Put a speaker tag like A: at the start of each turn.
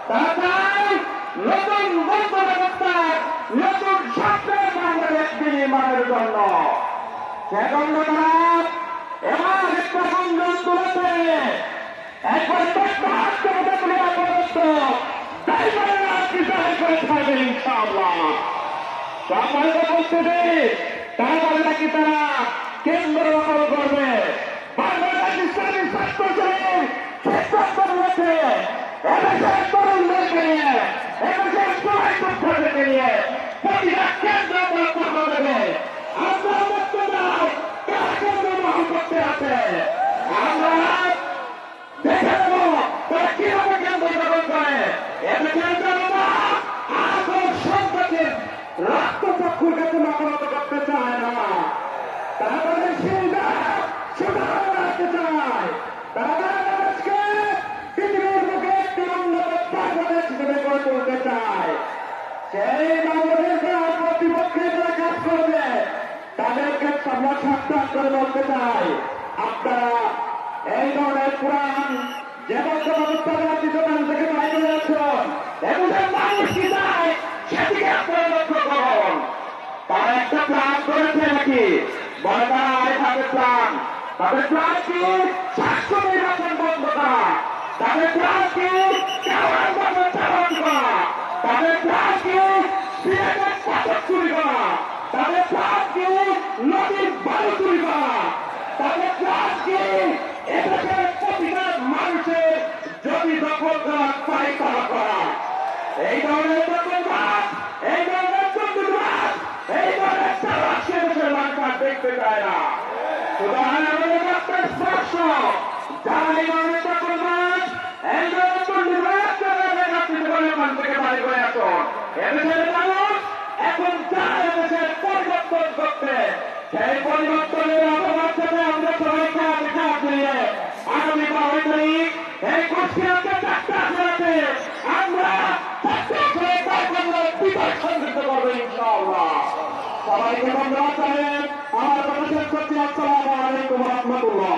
A: তারা চায় নতুন বন্ধ ব্যবস্থার নতুন স্বপ্নের বাংলাদেশ বিনির্মাণের জন্য। সেজন্য তারা এবার একটা সংগ্রাম তুলেছে, একবার ইনশাআল্লাহ সবাইকে বলতেছে। তারা বলে নাকি তারা কেন্দ্র দখল করবে। বাংলাদেশ ইসলামী ছাত্র শিবির সিদ্ধান্ত নিয়েছে এদেশের তরুণদেরকে নিয়ে, এদেশের সবাই যোদ্ধাদেরকে নিয়ে প্রতিটা কেন্দ্র দখল করবে। আমরা দেখতে চাই তারা কেন্দ্র দখল করতে আছে। আমরা দেখে নেব তারা কিভাবে কেন্দ্র দখল করে। এদেশের জনতা আগর সন্তানের রক্তচক্ষুর কাছে নকলত করতে চায় না। তারা তাদের শিল্পা সুধার রাখতে চায়। তারা বাংলাদেশকে পৃথিবীর মুখে একটি উন্নত বাংলাদেশ হিসেবে গড়ে তুলতে চায়। সেই বাংলাদেশের প্রতিপক্ষে যারা কাজ করবে তাদেরকে আমরা সাবধান করে বলতে চাই, আপনারা এই ধরনের পুরাণ যেমন ব্যবস্থা রাজ্যসভা থেকে বাইরে যাচ্ছেন এগুলোর মানুষ কি চায় সেদিকে আপনারা লক্ষ্য করুন। তারা একটা প্ল্যান করেছে নাকি বলে তারা তাদের প্ল্যান, তাদের প্ল্যান কি স্বাস্থ্য নির্বাচন বন্ধ করা, তাদের প্ল্যান কি কেমন চালন করা, তাদের প্ল্যান কি সিলেটের পাথর চুরি করা, তাদের প্ল্যান কি নদীর বালু চুরি করা, তাদের প্ল্যান কি এদেশের প্রতিটা মানুষের জমি দখল করা, পায়খানা করা। এই ধরনের দখলবাজ, এই ধরনের দুর্নীতিবাজ, এই ধরনের চালাক সে দেশের মানুষ দেখতে চায় না। সুতরাং আমাদের একটা স্পর্শ যারা এই ধরনের দখলবাজ, এই ধরনের দুর্নীতিবাজ মান থেকে বাড়ি করে আসুন। এদেশের মানুষ এখন চায় এদেশের পরিবর্তন করতে। সেই পরিবর্তনের অপরাধ থেকে আমরা সবাইকে অধিকার দিয়ে আগামী 12 তারিখ এই কুষ্টিয়াকে 4টা আসনে আমরা বিজয় সংযুক্ত করবো ইনশাআল্লাহ। সবাইকে ধন্যবাদ জানাই। আমার কথা শেষ করছি। আসসালামু আলাইকুম ওয়া রাহমাতুল্লাহ।